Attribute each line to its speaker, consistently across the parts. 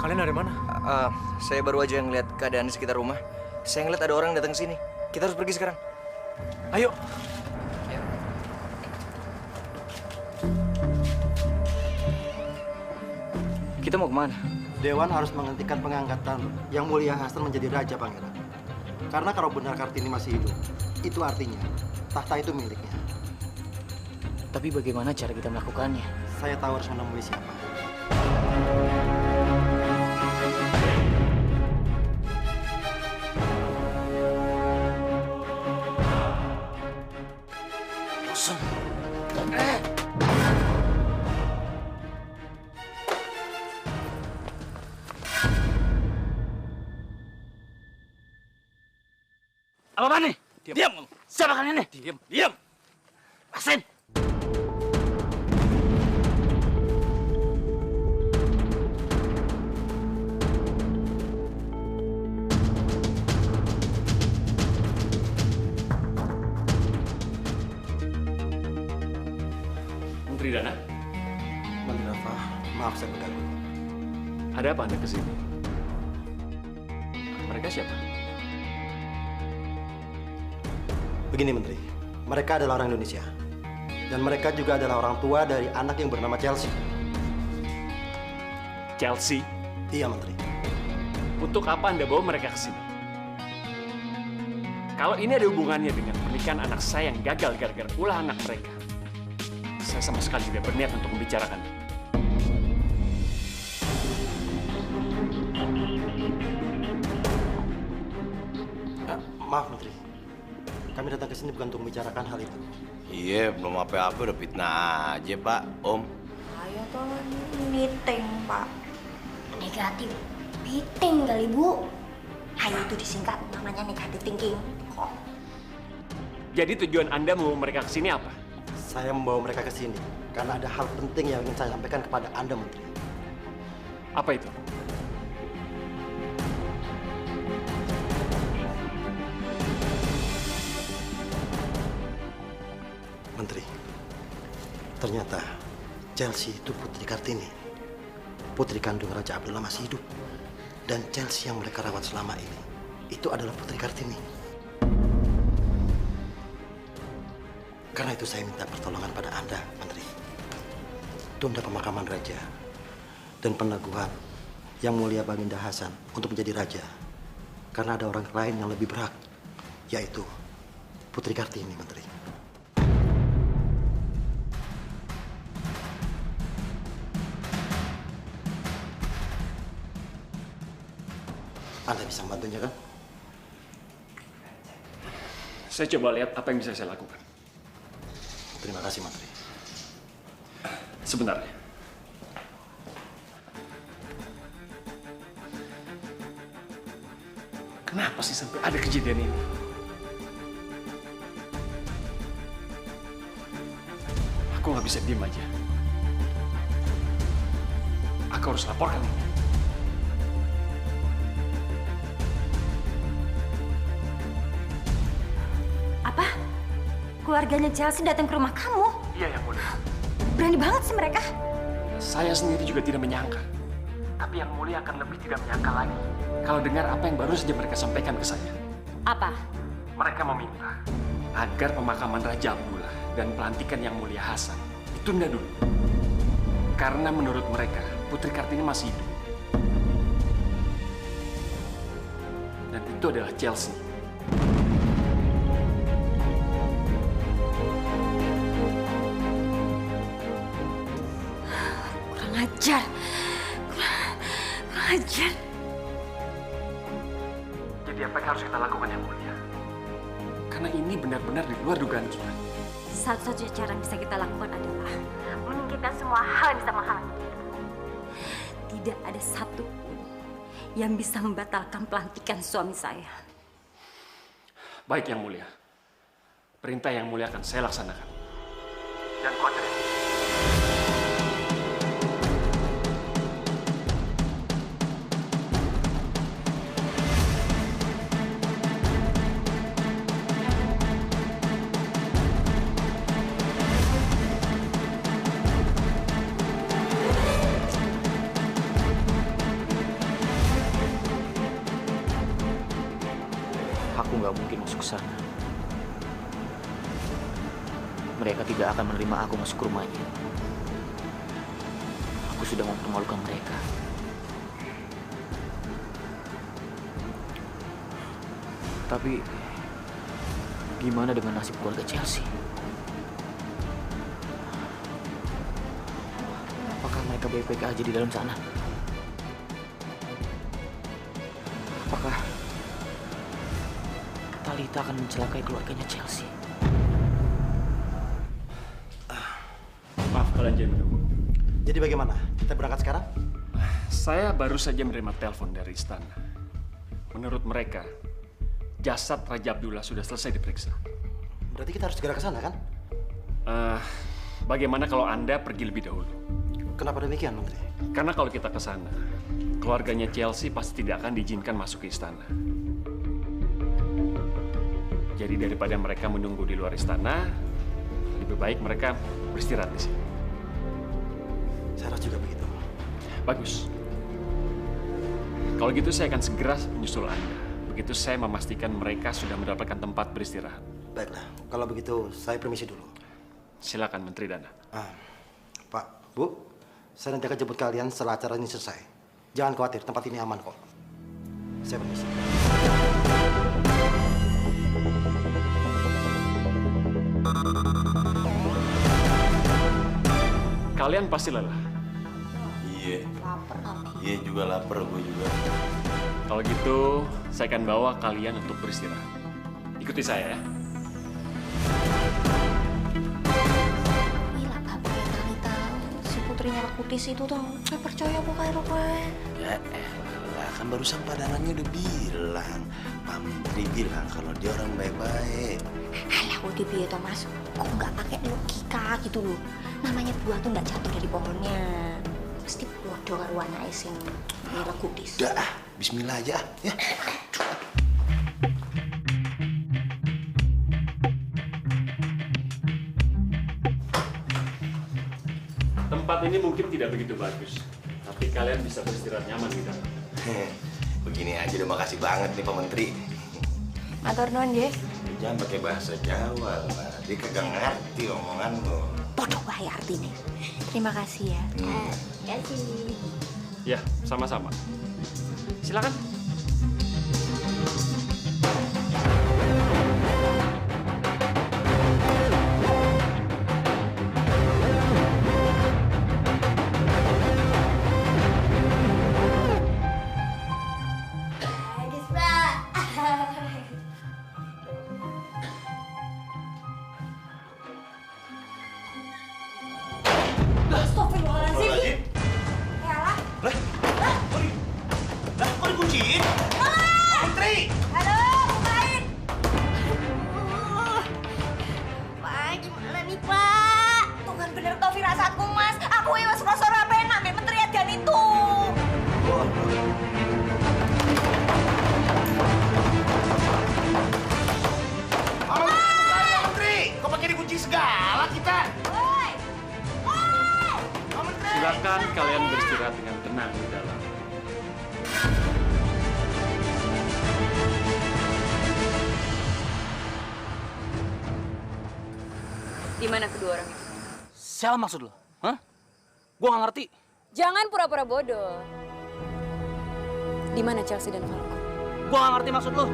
Speaker 1: Kalian dari mana?
Speaker 2: Saya baru aja ngeliat keadaan di sekitar rumah. Saya ngeliat ada orang datang ke sini. Kita harus pergi sekarang.
Speaker 1: Ayo.
Speaker 2: Ayo. Kita mau kemana?
Speaker 3: Dewan harus menghentikan pengangkatan Yang Mulia Hasan menjadi raja, Pangeran. Karena kalau benar Kartini masih hidup, itu artinya tahta itu miliknya.
Speaker 2: Tapi bagaimana cara kita melakukannya?
Speaker 3: Saya tahu harus menemui siapa.
Speaker 2: Bosan.
Speaker 1: Apa nih?
Speaker 2: Diam.
Speaker 1: Siapa kalian nih?
Speaker 2: Diam.
Speaker 1: Asin.
Speaker 4: Menteri Dana,
Speaker 3: Menteri Rafa, maaf saya mengganggu.
Speaker 4: ada apa Anda kesini? Mereka siapa?
Speaker 3: Begini, Menteri. Mereka adalah orang Indonesia. Dan mereka juga adalah orang tua dari anak yang bernama Chelsea.
Speaker 4: Chelsea,
Speaker 3: Iya, Menteri.
Speaker 4: untuk apa Anda bawa mereka ke sini? Kalau ini ada hubungannya dengan pernikahan anak saya yang gagal gara-gara ulah anak mereka, saya sama sekali tidak berniat untuk membicarakan.
Speaker 3: Maaf, Menteri. Kami datang ke sini bukan untuk membicarakan hal itu.
Speaker 5: Iya, belum apa-apa udah fitnah aja, Pak, Om.
Speaker 6: Ayo tuh meeting, Pak. Negatif meeting kali, Bu. Ayo itu disingkat namanya negatif thinking. Kok
Speaker 4: Jadi tujuan Anda mau mereka ke sini apa?
Speaker 3: Saya membawa mereka ke sini karena ada hal penting yang ingin saya sampaikan kepada Anda, Menteri.
Speaker 4: Apa itu?
Speaker 3: Menteri, ternyata Chelsea itu Putri Kartini. Putri kandung Raja Abdullah masih hidup. Dan Chelsea yang mereka rawat selama ini, itu adalah Putri Kartini. Karena itu saya minta pertolongan pada Anda, Menteri. Tunda pemakaman Raja dan peneguhan Yang Mulia Baginda Hasan untuk menjadi Raja. Karena ada orang lain yang lebih berhak, yaitu Putri Kartini, Menteri. Anda bisa membantunya, kan?
Speaker 4: Saya coba lihat apa yang bisa saya lakukan.
Speaker 3: Terima kasih, Menteri.
Speaker 4: Sebentar. Kenapa sih sampai ada kejadian ini? Aku nggak bisa diam aja. Aku harus laporkan ini.
Speaker 6: apa? Keluarganya Chelsea datang ke rumah kamu?
Speaker 4: Iya, Yang Mulia.
Speaker 6: Berani banget sih mereka.
Speaker 4: Saya sendiri juga tidak menyangka. Tapi Yang Mulia akan lebih tidak menyangka lagi kalau dengar apa yang baru saja mereka sampaikan ke saya.
Speaker 6: Apa?
Speaker 4: Mereka meminta agar pemakaman Raja Abdullah dan pelantikan Yang Mulia Hasan ditunda dulu. Karena menurut mereka, Putri Kartini masih hidup. Dan itu adalah Chelsea.
Speaker 6: Kurang ajar. Kurang ajar.
Speaker 4: Jadi apa yang harus kita lakukan, Yang Mulia? Karena ini benar-benar di luar dugaan kita.
Speaker 6: Satu-satunya cara yang bisa kita lakukan adalah menyingkirkan semua hal yang bisa menghalangi kita. Tidak ada satupun yang bisa membatalkan pelantikan suami saya.
Speaker 4: Baik, Yang Mulia. Perintah Yang Mulia akan saya laksanakan. Jangan khawatir.
Speaker 1: sana, mereka tidak akan menerima aku masuk ke rumahnya. Aku sudah mempermalukan mereka. Tapi gimana dengan nasib keluarga Chelsea? Apakah mereka baik-baik aja di dalam sana? Apakah Talita akan mencelakai keluarganya Chelsea?
Speaker 4: Maaf kalian jangan menunggu.
Speaker 3: Jadi bagaimana? Kita berangkat sekarang?
Speaker 4: Saya baru saja menerima telepon dari istana. Menurut mereka, jasad Raja Abdullah sudah selesai diperiksa.
Speaker 3: Berarti kita harus segera ke sana, kan?
Speaker 4: Bagaimana kalau Anda pergi lebih dahulu?
Speaker 3: Kenapa demikian, Menteri?
Speaker 4: Karena kalau kita ke sana, keluarganya Chelsea pasti tidak akan diizinkan masuk ke istana. Jadi daripada mereka menunggu di luar istana, lebih baik mereka beristirahat di sini.
Speaker 3: Saya rasa juga begitu.
Speaker 4: Bagus. Kalau gitu saya akan segera menyusul Anda. Begitu saya memastikan mereka sudah mendapatkan tempat beristirahat.
Speaker 3: Baiklah, kalau begitu saya permisi dulu.
Speaker 4: Silakan Menteri Dana.
Speaker 3: Pak, Bu, saya nanti akan jemput kalian setelah acara ini selesai. Jangan khawatir, tempat ini aman kok. Saya permisi.
Speaker 4: Kalian pasti lelah.
Speaker 5: Iya. Iya juga lapar gue juga.
Speaker 4: Kalau gitu, saya akan bawa kalian untuk beristirahat. Ikuti saya ya.
Speaker 7: Gila bapaknya Talita, si putrinya Rakutis itu tuh. Gak percaya kok kayak Rupanya.
Speaker 5: Ya elah, kan barusan padanannya udah bilang. Pak Menteri bilang kalau dia orang baik-baik.
Speaker 7: Alah, udah biaya toh mas. Kok nggak pakai logika gitu loh. Namanya buah tuh nggak jatuh dari pohonnya. Mesti bodoh karo anake sing Rakutis.
Speaker 5: Udah ah, bismillah aja ya.
Speaker 4: Tempat ini mungkin tidak begitu bagus, tapi kalian bisa beristirahat nyaman di dalam.
Speaker 5: Begini aja udah makasih banget nih Pak Menteri.
Speaker 7: Matur nuwun nggih.
Speaker 5: Jangan pakai bahasa Jawa lah, dia kagak ngerti omonganmu.
Speaker 7: Bodoh wae artine. Terima kasih ya. Kasih.
Speaker 4: Ya, sama-sama. Silakan.
Speaker 5: Astagfirullahaladzim. Lah, kok dikunciin? Pak Menteri!
Speaker 7: Halo, bukain. Pak, gimana nih, Pak? Tuh kan bener tau firasatku, Mas. Aku iwas rasa penak, Mbak Menteri Adan itu.
Speaker 5: Pak Menteri! Kok pakai dikunci segala kita?
Speaker 7: Woi! Woi!
Speaker 5: Pak Menteri!
Speaker 4: Silakan kalian beristirahat dengan tenang di dalam.
Speaker 6: Di mana kedua orang itu?
Speaker 1: Siapa maksud lo? Hah? Gua nggak ngerti.
Speaker 6: Jangan pura-pura bodoh. Di mana Chelsea dan Falco?
Speaker 1: Gua nggak ngerti maksud lo.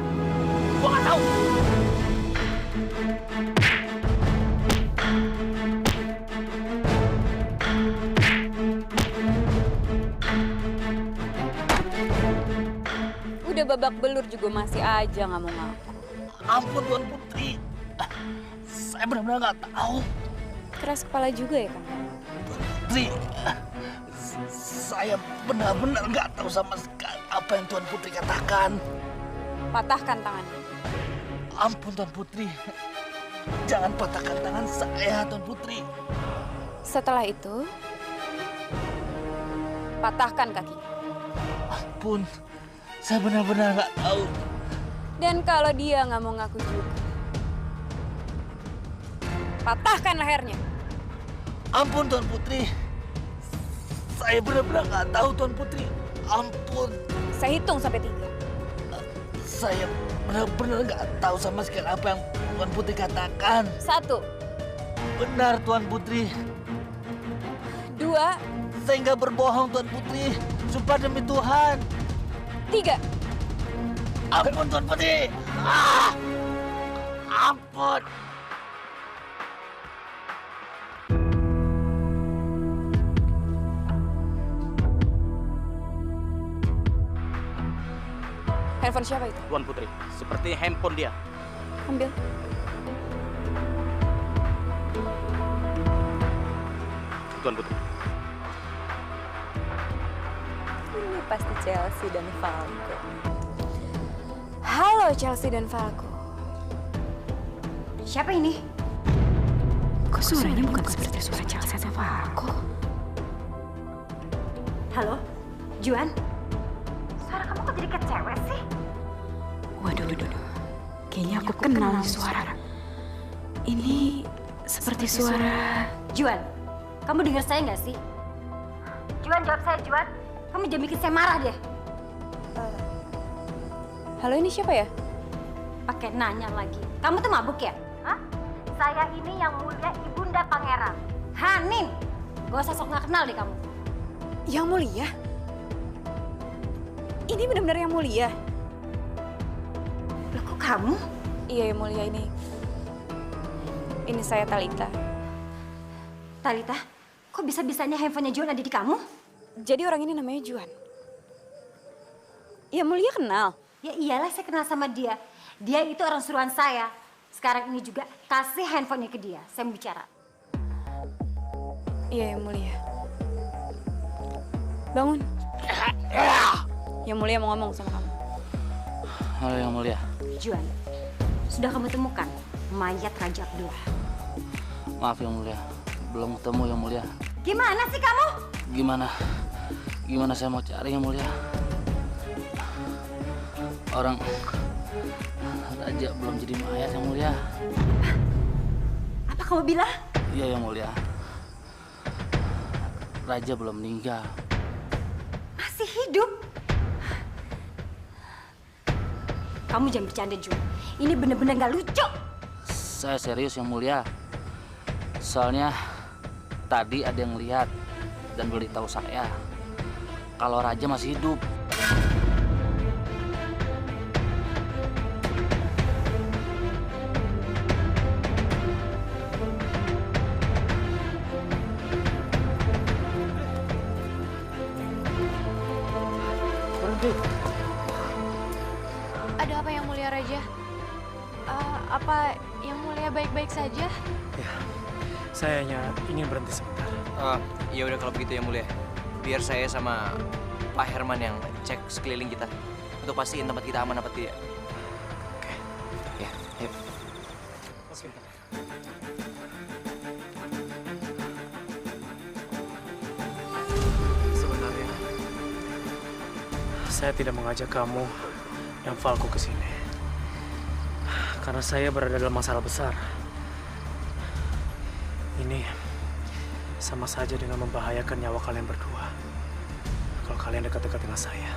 Speaker 1: Gua nggak tahu.
Speaker 6: Udah babak belur juga masih aja nggak mau ngaku.
Speaker 1: Ampun Tuan Putri. Saya benar-benar nggak tahu.
Speaker 6: Keras kepala juga ya kamu?
Speaker 1: Putri, saya benar-benar nggak tahu sama sekali apa yang Tuan Putri katakan.
Speaker 6: Patahkan tangannya.
Speaker 1: Ampun Tuan Putri. Jangan patahkan tangan saya, Tuan Putri.
Speaker 6: Setelah itu, patahkan kakinya.
Speaker 1: Ampun, saya benar-benar nggak tahu.
Speaker 6: Dan kalau dia nggak mau ngaku juga, patahkan lehernya.
Speaker 1: Ampun Tuan Putri. Saya benar-benar nggak tahu Tuan Putri. Ampun.
Speaker 6: Saya hitung sampai 3.
Speaker 1: Saya benar-benar nggak tahu sama sekali apa yang Tuan Putri katakan.
Speaker 6: 1,
Speaker 1: Benar Tuan Putri.
Speaker 6: 2,
Speaker 1: Saya nggak berbohong Tuan Putri. Sumpah demi Tuhan.
Speaker 6: 3.
Speaker 1: Ampun Tuan Putri. Ah! Ampun.
Speaker 6: Handphone siapa itu?
Speaker 8: Tuan Putri, seperti handphone dia.
Speaker 6: Ambil.
Speaker 8: Tuan Putri.
Speaker 6: Ini pasti Chelsea dan Falco. Halo Chelsea dan Falco. Siapa ini? Kok suaranya bukan seperti suara Chelsea dan Falco? Halo, Juan? Suara kamu kok jadi kayak cewek sih?
Speaker 9: Waduh. Kayaknya aku kenal nih suara. Ini seperti suara...
Speaker 6: Juan, kamu dengar saya nggak sih? Juan, jawab saya, Juan. Kamu jangan bikin saya marah deh.
Speaker 9: Halo, ini siapa ya?
Speaker 6: Pakai nanya lagi. Kamu tuh mabuk ya? Hah? Saya ini yang mulia Ibunda Pangeran. Hanin! Gak usah sok nggak kenal deh kamu.
Speaker 9: Yang mulia? Ini benar-benar yang mulia?
Speaker 6: Loh, kok kamu?
Speaker 9: Iya, yang mulia ini. Ini saya Talita.
Speaker 6: Talita, kok bisa-bisanya handphonenya Juan ada di kamu?
Speaker 9: Jadi orang ini namanya Juan. Yang mulia kenal?
Speaker 6: Ya iyalah, saya kenal sama dia. Dia itu orang suruhan saya. Sekarang ini juga kasih handphonenya ke dia. Saya mau bicara.
Speaker 9: Iya, yang mulia. Bangun. Yang mulia mau ngomong sama kamu.
Speaker 8: Halo yang mulia.
Speaker 6: Juan, sudah kamu temukan mayat Raja Abdullah?
Speaker 8: Maaf yang mulia, belum ketemu yang mulia.
Speaker 6: Gimana sih kamu?
Speaker 8: Gimana saya mau cari yang mulia? Orang Raja belum jadi mayat yang mulia.
Speaker 6: Apa kamu bilang?
Speaker 8: Iya yang mulia. Raja belum meninggal.
Speaker 6: Masih hidup? Kamu jangan bercanda, Juan. Ini bener-bener gak lucu.
Speaker 8: Saya serius yang mulia. Soalnya tadi ada yang lihat dan beritahu saya kalau Raja masih hidup.
Speaker 9: Ada apa yang mulia Raja? Apa yang mulia baik-baik saja?
Speaker 10: Ya, saya hanya ingin berhenti sebentar.
Speaker 2: Ya udah kalau begitu yang mulia. Biar saya sama Pak Herman yang cek sekeliling kita untuk pastiin tempat kita aman apa tidak.
Speaker 10: Oke.
Speaker 2: Ya, ayo.
Speaker 10: Oke. Sebenarnya saya tidak mengajak kamu dan Falco ke sini. Karena saya berada dalam masalah besar. Ini sama saja dengan membahayakan nyawa kalian berdua. Kalau kalian dekat-dekat dengan saya.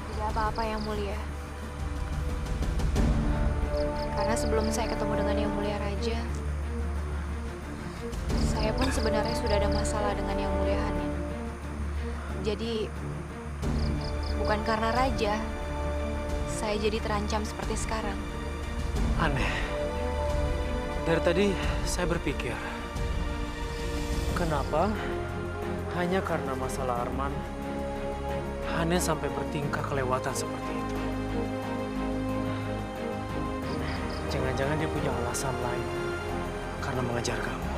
Speaker 9: Tidak apa-apa yang mulia. Karena sebelum saya ketemu dengan yang mulia Raja, saya pun sebenarnya sudah ada masalah dengan yang mulia Hanin. Jadi, bukan karena Raja, saya jadi terancam seperti sekarang.
Speaker 10: Aneh. Dari tadi saya berpikir, kenapa hanya karena masalah Arman, Hanin sampai bertingkah kelewatan seperti itu. Jangan-jangan dia punya alasan lain karena mengejar kamu.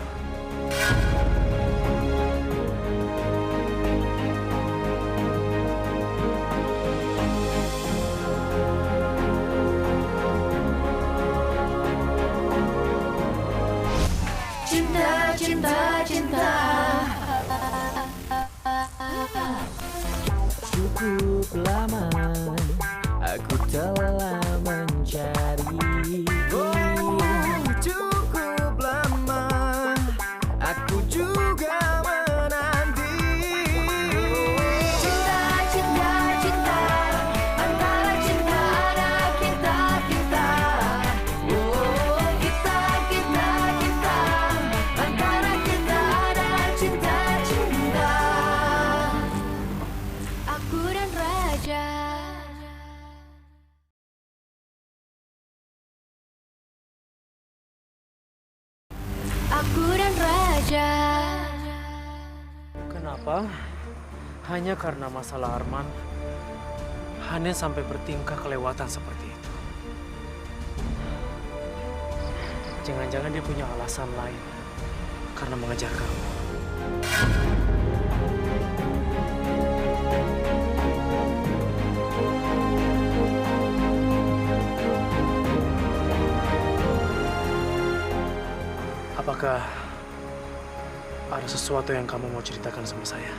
Speaker 11: Cinta cukup lama aku telah mencari. Cukup lama aku juga menanti. Cinta antara cinta anak kita
Speaker 10: apa? Hanya karena masalah Arman, Hanin sampai bertingkah kelewatan seperti itu. Jangan-jangan dia punya alasan lain karena mengejar kamu. Apakah ada sesuatu yang kamu mau ceritakan sama saya?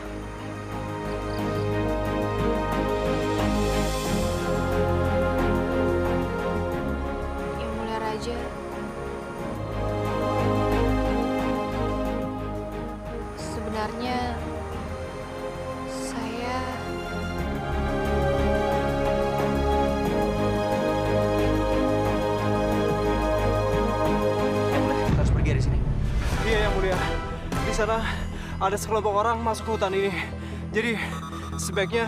Speaker 9: Yang Mulia Raja, sebenarnya saya
Speaker 2: Kita harus pergi dari sini.
Speaker 10: Iya, Yang Mulia. Di sana ada sekelompok orang masuk ke hutan ini. Jadi sebaiknya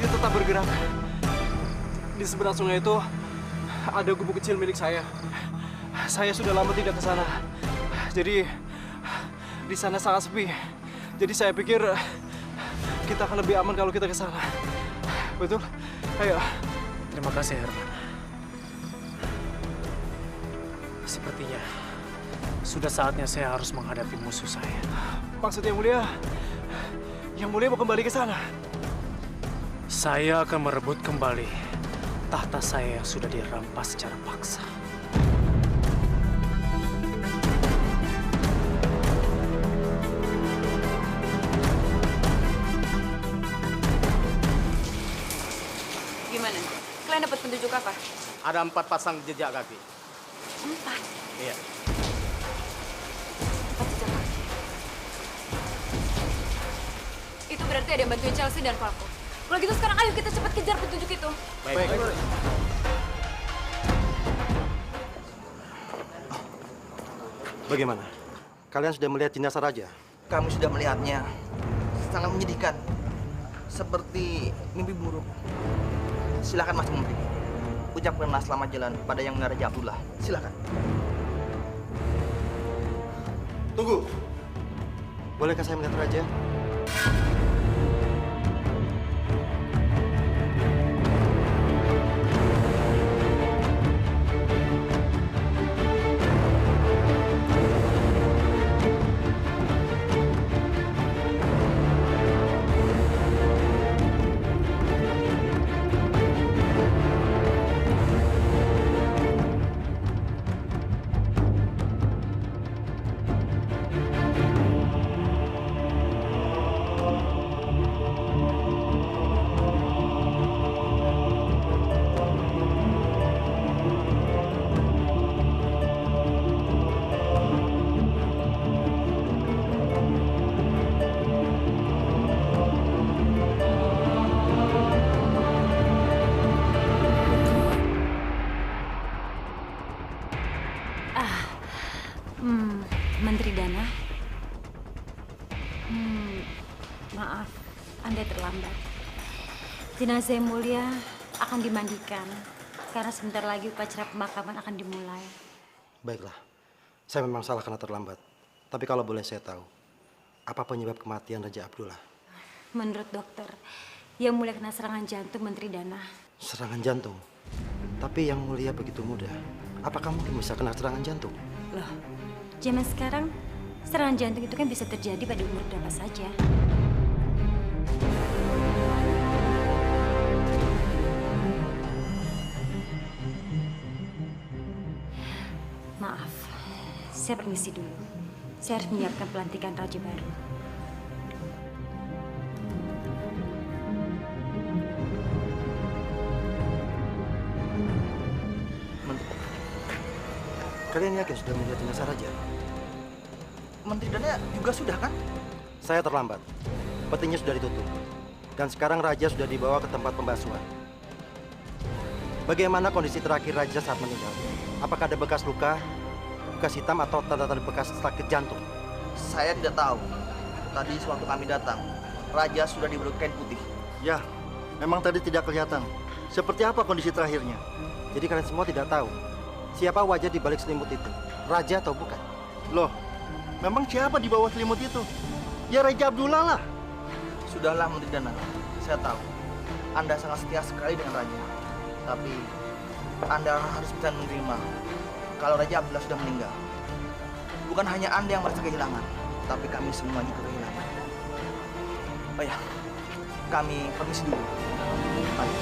Speaker 10: kita tetap bergerak. Di seberang sungai itu ada gubuk kecil milik saya. Saya sudah lama tidak ke sana. Jadi di sana sangat sepi. Jadi saya pikir kita akan lebih aman kalau kita ke sana. Betul? Ayo. Terima kasih, Herman. Sepertinya sudah saatnya saya harus menghadapi musuh saya. Maksudnya Yang Mulia mau kembali ke sana? Saya akan merebut kembali tahta saya yang sudah dirampas secara paksa.
Speaker 9: gimana? Kalian dapat petunjuk apa?
Speaker 12: Ada 4 pasang jejak kaki.
Speaker 9: 4?
Speaker 12: Iya.
Speaker 9: 4 jejak kaki. Itu berarti ada yang bantuin Chelsea dan Falco. Kalau gitu sekarang ayo kita cepat kejar petunjuk itu.
Speaker 12: Baik.
Speaker 3: Bagaimana? Kalian sudah melihat jenazah raja?
Speaker 1: Kami sudah melihatnya. Sangat menyedihkan. Seperti mimpi buruk. Silakan Mas Menteri. Ucapkanlah selamat jalan pada Yang Mulia Raja Abdullah. Silakan.
Speaker 3: Tunggu. Bolehkah saya melihat raja?
Speaker 6: Menteri Dana. Maaf, Anda terlambat. Jenazah Yang Mulia akan dimandikan karena sebentar lagi upacara pemakaman akan dimulai.
Speaker 3: Baiklah, saya memang salah karena terlambat. Tapi kalau boleh saya tahu, apa penyebab kematian Raja Abdullah?
Speaker 6: Menurut dokter, Yang Mulia kena serangan jantung, Menteri Dana.
Speaker 3: Serangan jantung? Tapi Yang Mulia begitu muda. Apakah mungkin bisa kena serangan jantung?
Speaker 6: Loh, zaman sekarang serangan jantung itu kan bisa terjadi pada umur berapa saja. Maaf, saya permisi dulu. Saya harus menyiapkan pelantikan raja baru.
Speaker 3: Kalian yakin sudah melihat jenazah raja?
Speaker 1: Menteri Dana juga sudah kan?
Speaker 3: Saya terlambat. Petinya sudah ditutup. Dan sekarang raja sudah dibawa ke tempat pembasuhan. Bagaimana kondisi terakhir raja saat meninggal? Apakah ada bekas luka, bekas hitam atau tanda-tanda bekas sakit jantung?
Speaker 1: Saya tidak tahu. Tadi sewaktu kami datang, raja sudah diberi kain putih.
Speaker 13: Ya, memang tadi tidak kelihatan. Seperti apa kondisi terakhirnya?
Speaker 3: Jadi kalian semua tidak tahu siapa wajah di balik selimut itu, raja atau bukan?
Speaker 13: Loh, memang siapa di bawah selimut itu? Ya Raja Abdullah lah.
Speaker 1: Sudahlah, Menteri Dana. Saya tahu Anda sangat setia sekali dengan Raja. Tapi Anda harus bisa menerima kalau Raja Abdullah sudah meninggal. Bukan hanya Anda yang merasa kehilangan, tapi kami semua juga kehilangan. Oh ya, kami permisi dulu. Mari.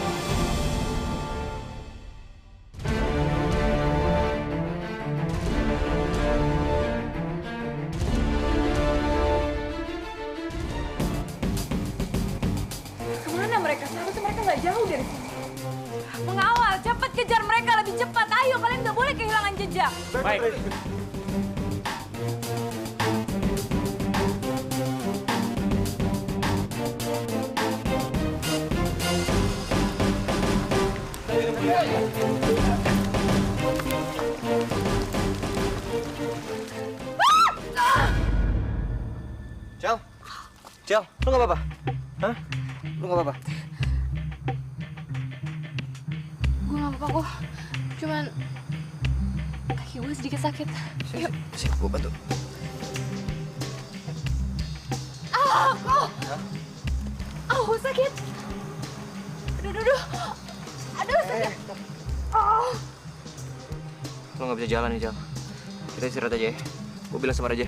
Speaker 9: Kemana mereka? Seharusnya mereka nggak jauh dari sini. Mengawal, cepat kejar mereka lebih cepat. Ayo, kalian nggak boleh kehilangan jejak.
Speaker 4: Baik.
Speaker 1: Cel, Cel, lu nggak apa-apa? Hah? Lu nggak apa-apa?
Speaker 9: Gue nggak apa-apa kok. Cuman kaki gue sedikit sakit. Yuk.
Speaker 1: Sini, gua bantu.
Speaker 9: Sakit. Aduh. Aduh, sakit.
Speaker 2: Lo nggak bisa jalan nih, Jal. Kita istirahat aja ya. Gue bilang sama Raja.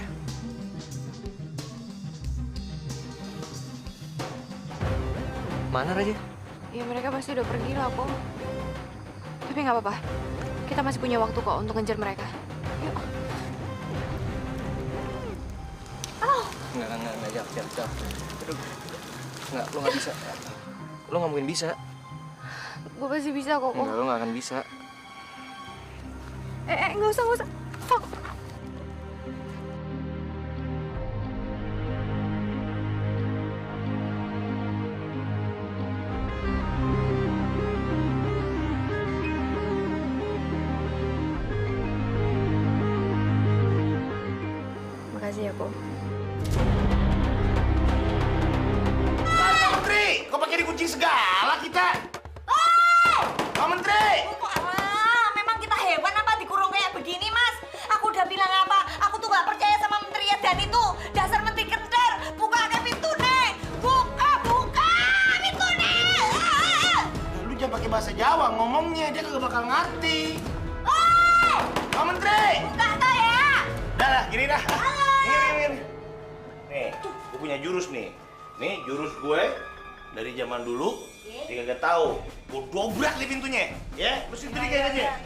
Speaker 2: Mana Raja?
Speaker 9: Ya mereka pasti udah pergi lah kok. Tapi nggak apa-apa. Kita masih punya waktu kok untuk ngejar mereka. Yuk.
Speaker 2: Enggak, Jal. Aduh. Enggak, lo nggak bisa. Lo nggak mungkin bisa.
Speaker 9: Gue pasti bisa kok.
Speaker 2: Enggak, lo nggak akan bisa.
Speaker 9: Nggak usah. Fuck. Makasih ya, Ko.
Speaker 5: Pak Menteri, kok pakai dikunci segala kita? Pak Menteri!
Speaker 6: Memang kita hewan apa dikurung kayak begini, Mas? Aku udah bilang apa? Aku tuh gak percaya sama Menteri Edan itu. Dasar Menteri Kendar. Buka pintu, Nek. Buka pintu, Nek.
Speaker 5: Lu jangan pakai bahasa Jawa ngomongnya, dia kagak bakal ngerti. Pak Menteri!
Speaker 6: Buka toh ya.
Speaker 5: Dah, gini dah. Gini. Nih, gue punya jurus nih. Nih, jurus gue dari zaman dulu, dia kagak tahu. Gue dobrak nih pintunya, ya. Lu situ dikit aja.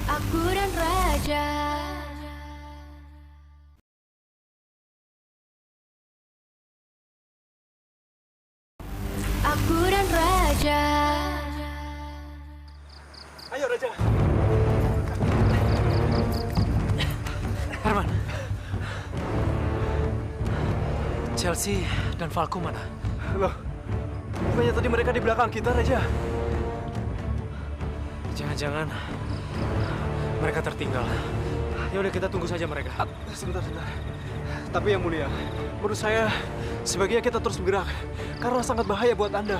Speaker 9: Aku dan Raja. Aku dan Raja.
Speaker 10: Ayo, Raja. Herman. Chelsea dan Falco mana? Loh, bukannya tadi mereka di belakang kita, Raja? Jangan-jangan mereka tertinggal. Ya udah, kita tunggu saja mereka. Sebentar. Tapi yang mulia, menurut saya sebaiknya kita terus bergerak karena sangat bahaya buat Anda.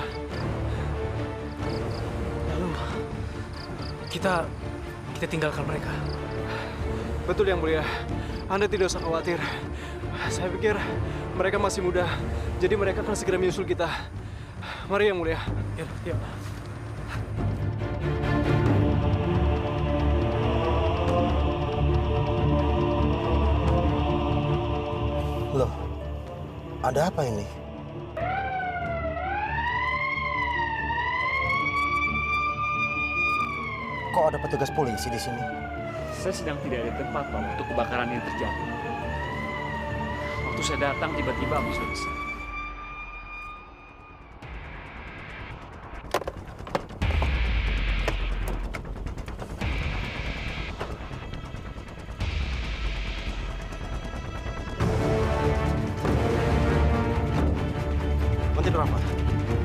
Speaker 10: Lalu kita tinggalkan mereka. Betul yang mulia. Anda tidak usah khawatir. Saya pikir mereka masih muda, jadi mereka akan segera menyusul kita. Mari yang mulia. Yuk.
Speaker 3: Ada apa ini? Kok ada petugas polisi di sini?
Speaker 4: Saya sedang tidak ada tempat, Pak, waktu kebakaran yang terjadi. Waktu saya datang, tiba-tiba api sudah besar.
Speaker 3: Menteri Rama,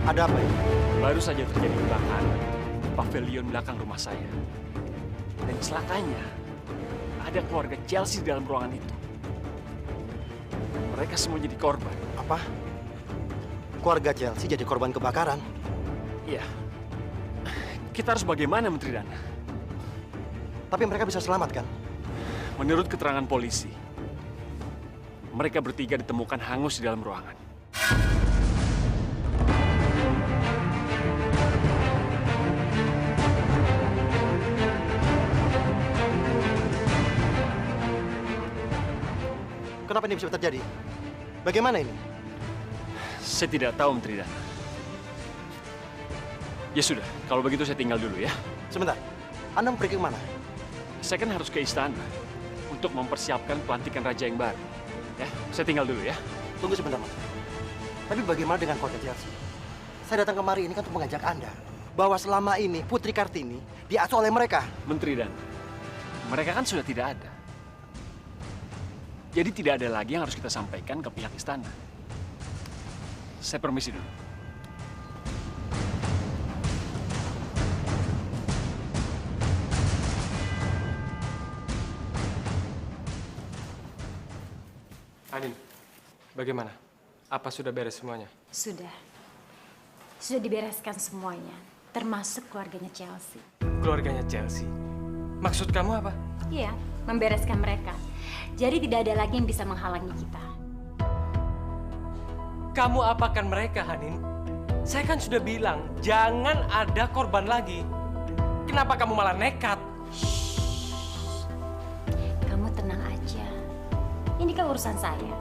Speaker 3: ada apa ini?
Speaker 4: Baru saja terjadi kebakaran di pavilion belakang rumah saya. Dan celakanya, ada keluarga Chelsea di dalam ruangan itu. Mereka semua jadi korban.
Speaker 3: Apa? Keluarga Chelsea jadi korban kebakaran?
Speaker 4: Iya. Kita harus bagaimana, Menteri Dana?
Speaker 3: Tapi mereka bisa selamat, kan?
Speaker 4: Menurut keterangan polisi, mereka bertiga ditemukan hangus di dalam ruangan.
Speaker 3: Kenapa ini bisa terjadi? Bagaimana ini?
Speaker 4: Saya tidak tahu, Menteri Dana. Ya sudah, kalau begitu saya tinggal dulu ya.
Speaker 3: Sebentar, Anda mau pergi kemana?
Speaker 4: Saya kan harus ke istana untuk mempersiapkan pelantikan raja yang baru. Ya, saya tinggal dulu ya.
Speaker 3: Tunggu sebentar, Mas. Tapi bagaimana dengan keluarga Chelsea? Saya datang kemari ini kan untuk mengajak Anda bahwa selama ini Putri Kartini diasuh oleh mereka.
Speaker 4: Menteri Dana, mereka kan sudah tidak ada. Jadi tidak ada lagi yang harus kita sampaikan ke pihak istana. Saya permisi dulu.
Speaker 10: Anin, bagaimana? Apa sudah beres semuanya?
Speaker 14: Sudah. Sudah dibereskan semuanya, termasuk keluarganya Chelsea.
Speaker 10: Keluarganya Chelsea? Maksud kamu apa?
Speaker 14: Iya, membereskan mereka. Jadi tidak ada lagi yang bisa menghalangi kita.
Speaker 10: Kamu apakan mereka, Hanin? Saya kan sudah bilang, jangan ada korban lagi. Kenapa kamu malah nekat?
Speaker 14: Kamu tenang aja. Ini kan urusan saya.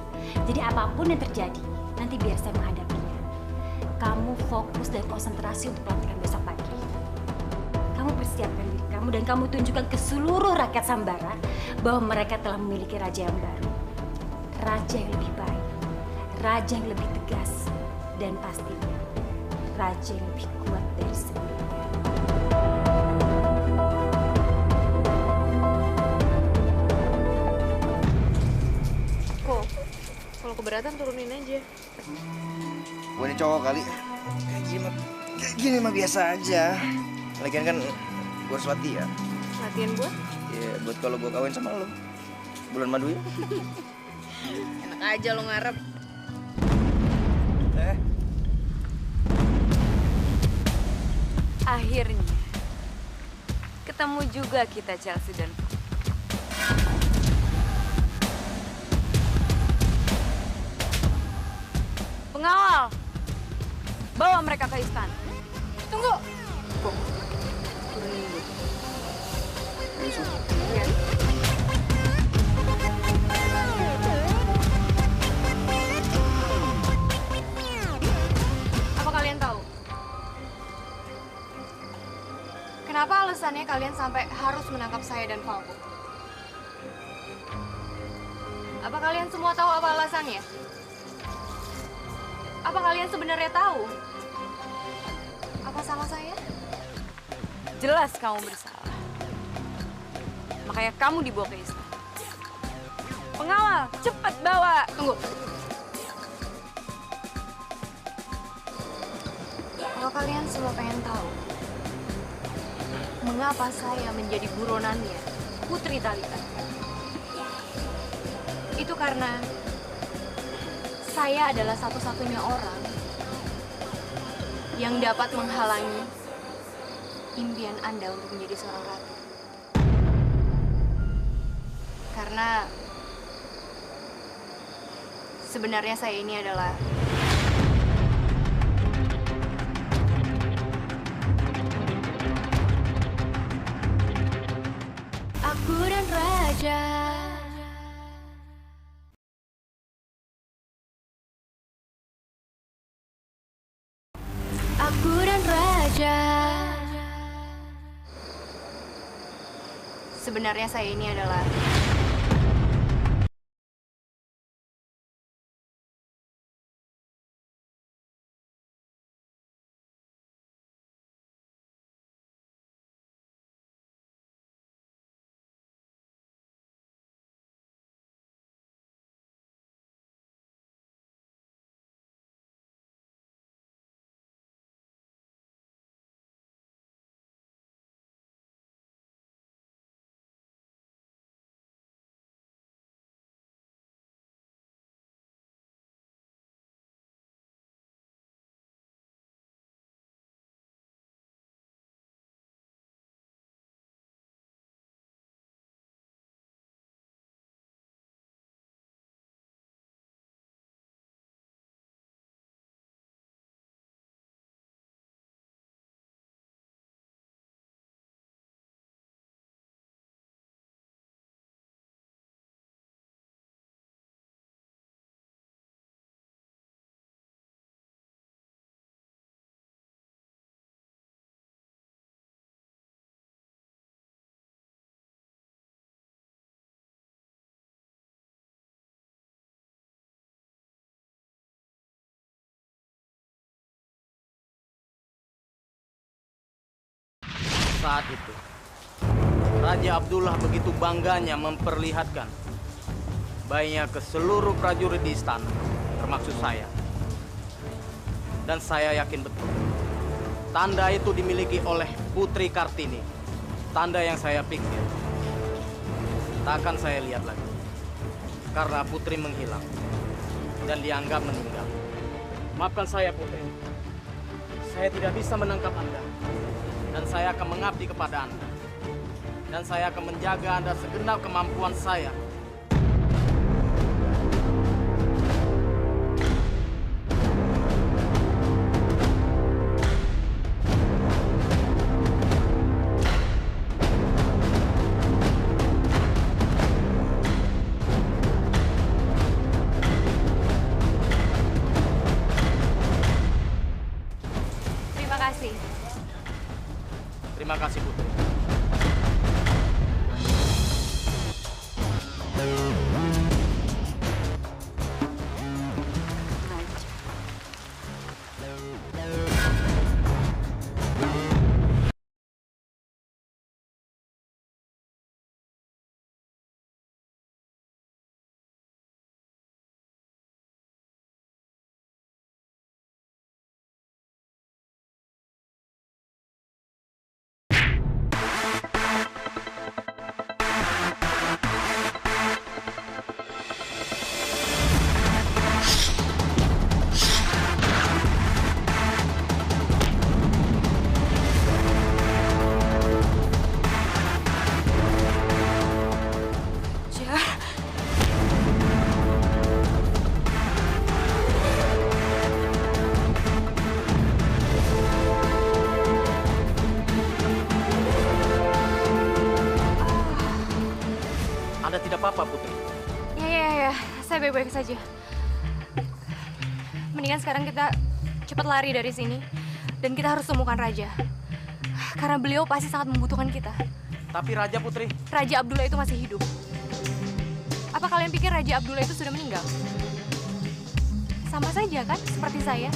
Speaker 14: Jadi apapun yang terjadi, nanti biar saya menghadapinya. Kamu fokus dan konsentrasi untuk pelantikan besok pagi. Kamu persiapkan diri kamu dan kamu tunjukkan ke seluruh rakyat Sambara bahwa mereka telah memiliki raja yang baru. Raja yang lebih baik, raja yang lebih tegas, dan pastinya raja yang lebih kuat dari sebelumnya.
Speaker 9: Kok, kalau keberatan turunin aja.
Speaker 1: Gue ini cowok kali. Kayak gini mah biasa aja. Lagian kan gue harus latihan.
Speaker 9: Latihan buat?
Speaker 1: Ya buat kalau gue kawin sama lo. Bulan madu ya.
Speaker 9: Enak aja lo ngarep. Akhirnya ketemu juga kita Chelsea dan pengawal. Bawa mereka ke istana. Tunggu. Turunin dulu. Iya. Apa kalian tahu? Kenapa alasannya kalian sampai harus menangkap saya dan Falco? Apa kalian semua tahu apa alasannya? Apa kalian sebenarnya tahu? Apa salah saya? Jelas kamu bersalah. Makanya kamu dibawa ke istana. Pengawal, cepat bawa. Tunggu. Kalau kalian semua pengen tahu, mengapa saya menjadi buronannya Putri Talita? Itu karena saya adalah satu-satunya orang yang dapat menghalangi impian Anda untuk menjadi seorang ratu. Karena sebenarnya saya ini adalah aku dan raja. Sebenarnya saya ini adalah...
Speaker 12: Saat itu, Raja Abdullah begitu bangganya memperlihatkan bayinya ke seluruh prajurit di istana, termasuk saya. Dan saya yakin betul, tanda itu dimiliki oleh Putri Kartini. Tanda yang saya pikir tak akan saya lihat lagi. Karena Putri menghilang dan dianggap meninggal. Maafkan saya, Putri. Saya tidak bisa menangkap Anda. Dan saya akan mengabdi kepada Anda. Dan saya akan menjaga Anda segenap kemampuan saya.
Speaker 9: Terima kasih.
Speaker 12: Terima kasih, Putri. Anda tidak apa-apa, Putri.
Speaker 9: Ya, saya baik-baik saja. Mendingan sekarang kita cepat lari dari sini. Dan kita harus temukan Raja. Karena beliau pasti sangat membutuhkan kita.
Speaker 12: Tapi Raja, Putri.
Speaker 9: Raja Abdullah itu masih hidup. Apa kalian pikir Raja Abdullah itu sudah meninggal? Sama saja kan, seperti saya.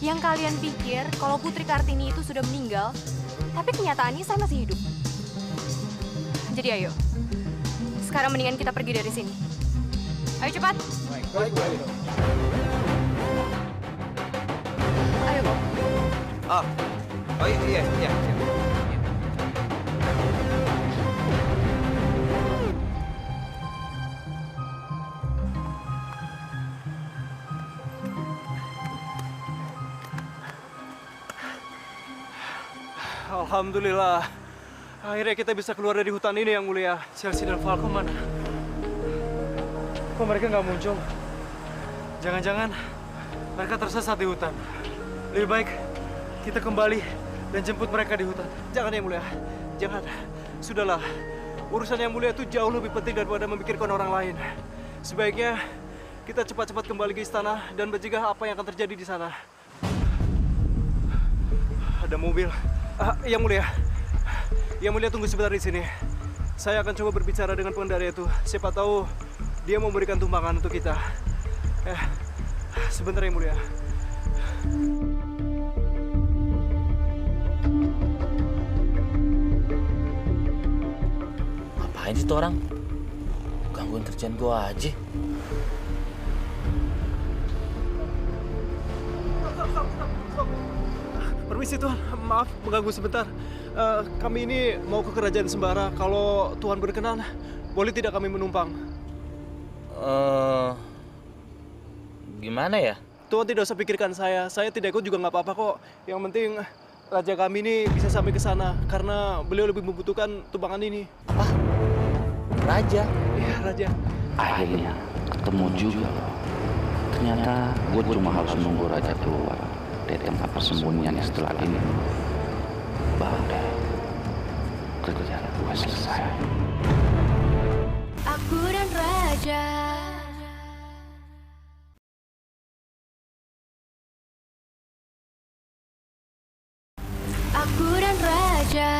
Speaker 9: Yang kalian pikir kalau Putri Kartini itu sudah meninggal, tapi kenyataannya saya masih hidup. Jadi ayo, sekarang mendingan kita pergi dari sini. Ayo cepat.
Speaker 12: Baik.
Speaker 9: Ayo, Bob.
Speaker 2: Oh iya.
Speaker 10: Alhamdulillah. Akhirnya kita bisa keluar dari hutan ini, Yang Mulia. Chelsea dan Falco mana? Kok mereka nggak muncul? Jangan-jangan mereka tersesat di hutan. Lebih baik kita kembali dan jemput mereka di hutan. Jangan, Yang Mulia. Jangan. Sudahlah. Urusan Yang Mulia itu jauh lebih penting daripada memikirkan orang lain. Sebaiknya kita cepat-cepat kembali ke istana dan mencegah apa yang akan terjadi di sana. Ada mobil. Yang Mulia, Yang Mulia tunggu sebentar di sini. Saya akan coba berbicara dengan pengendara itu. Siapa tahu dia mau memberikan tumpangan untuk kita. Sebentar Yang Mulia.
Speaker 8: Ngapain sih tuh orang? Gangguin kerjaan gua aja.
Speaker 10: Permisi Tuhan, maaf mengganggu sebentar. Kami ini mau ke Kerajaan Sembara. Kalau Tuhan berkenan, boleh tidak kami menumpang?
Speaker 8: Gimana ya?
Speaker 10: Tuhan tidak usah pikirkan saya tidak ikut juga nggak apa-apa kok. Yang penting raja kami ini bisa sampai ke sana karena beliau lebih membutuhkan tumpangan ini.
Speaker 8: Apa? Raja?
Speaker 10: Iya, raja.
Speaker 8: Akhirnya ketemu juga. Ternyata gue cuma harus menunggu raja keluar dari tempat persembunyiannya setelah ini. Baru deh kerjaan gue selesai.
Speaker 9: Aku dan raja. Aku dan raja.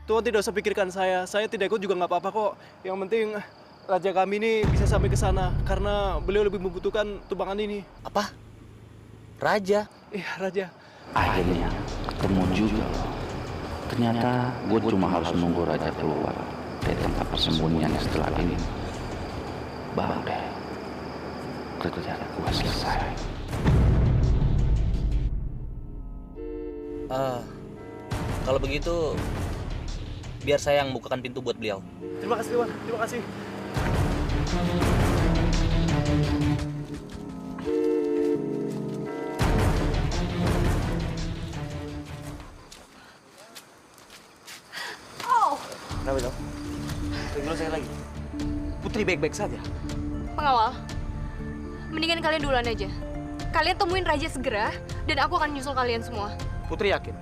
Speaker 10: Tuhan tidak usah pikirkan saya tidak ikut juga nggak apa-apa kok. Yang penting raja kami ini bisa sampai ke sana karena beliau lebih membutuhkan tumpangan ini.
Speaker 8: Apa? Raja?
Speaker 10: Iya, raja.
Speaker 8: Akhirnya ketemu juga. Ternyata gue cuma harus menunggu raja keluar dari tempat persembunyiannya setelah ini. Baru deh kerjaan gue selesai. Kalau begitu, biar saya yang bukakan pintu buat beliau.
Speaker 10: Terima kasih Tuhan, terima kasih.
Speaker 2: Kenapa dong? Tunggu saya lagi. Putri baik-baik saja.
Speaker 9: Pengawal, mendingan kalian duluan aja. Kalian temuin raja segera, dan aku akan nyusul kalian semua.
Speaker 12: Putri yakin?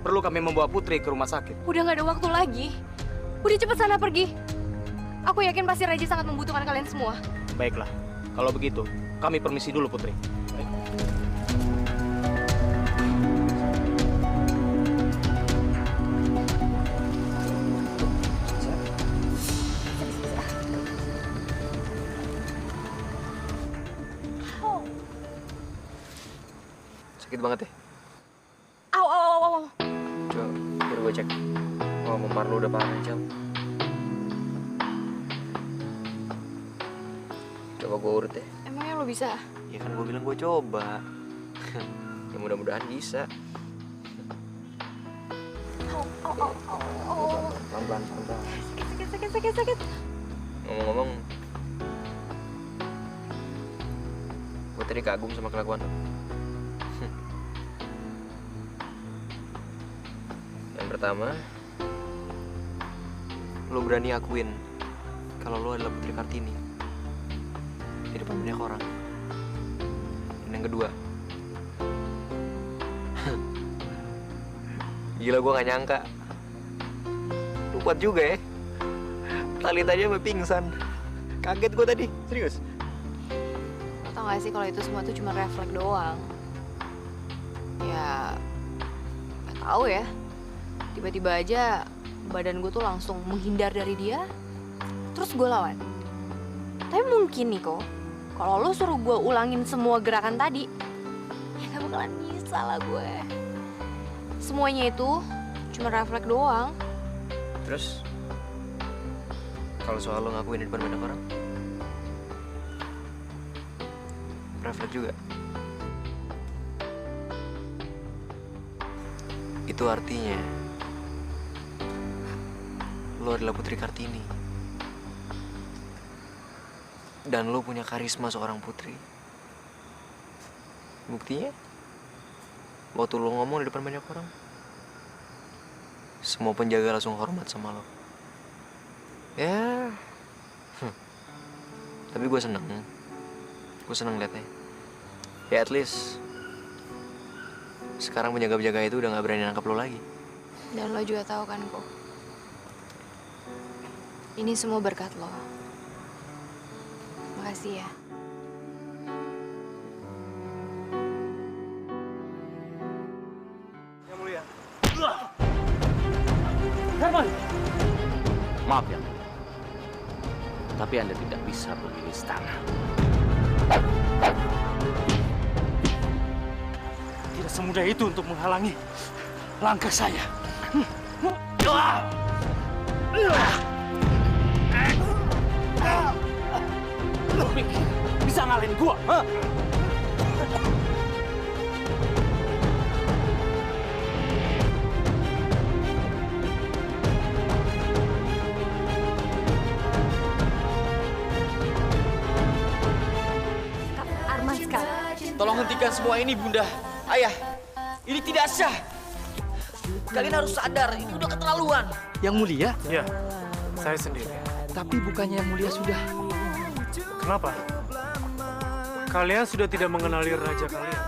Speaker 12: Perlu kami membawa Putri ke rumah sakit?
Speaker 9: Udah nggak ada waktu lagi. Udah cepet sana pergi. Aku yakin pasti raja sangat membutuhkan kalian semua.
Speaker 12: Baiklah, kalau begitu, kami permisi dulu Putri. Sakit banget ya?
Speaker 9: Au.
Speaker 2: Coba, biar gue cek. Oh, memar lu udah parah, Cel. Coba gue urut ya.
Speaker 9: Emangnya lo bisa?
Speaker 2: Ya kan gue bilang gue coba. Ya mudah-mudahan bisa. Pelan-pelan.
Speaker 9: Sakit.
Speaker 2: Ngomong-ngomong, gue tadi kagum sama kelakuan lo. Yang pertama, lo berani akuin kalau lo adalah Putri Kartini di depan banyak orang. Dan yang kedua, gila gue gak nyangka lo kuat juga ya. Tali aja sampai pingsan. Kaget gue tadi, serius.
Speaker 9: Lo tau gak sih kalau itu semua tuh cuma refleks doang? Ya, gak tahu ya. Tiba-tiba aja badan gue tuh langsung menghindar dari dia, terus gue lawan. Tapi mungkin nih kok, kalau lo suruh gue ulangin semua gerakan tadi, ya gak bakalan bisa lah gue. Semuanya itu cuma refleks doang.
Speaker 2: Terus, kalau soal lo ngakuin di depan banyak orang, refleks juga. Itu artinya lo adalah Putri Kartini. Dan lo punya karisma seorang putri. Buktinya, waktu lo ngomong di depan banyak orang, semua penjaga langsung hormat sama lo. Ya, tapi gue seneng. Gue seneng liatnya. Ya at least, sekarang penjaga-penjaga itu udah gak berani nangkap lo lagi.
Speaker 9: Dan lo juga tahu kan kok, ini semua berkat lo. Makasih ya.
Speaker 10: Yang Mulia. Herman!
Speaker 8: Maaf ya, tapi Anda tidak bisa pergi di istana.
Speaker 10: Tidak semudah itu untuk menghalangi langkah saya. Lu pikir bisa ngalahin gua? Hah?
Speaker 7: Arman sekarang.
Speaker 2: Tolong hentikan semua ini, Bunda. Ayah, ini tidak sah. Kalian harus sadar, itu udah keterlaluan.
Speaker 10: Yang mulia?
Speaker 15: Ya, saya sendiri.
Speaker 10: Tapi bukannya yang mulia sudah.
Speaker 15: Kenapa? Kalian sudah tidak mengenali raja kalian.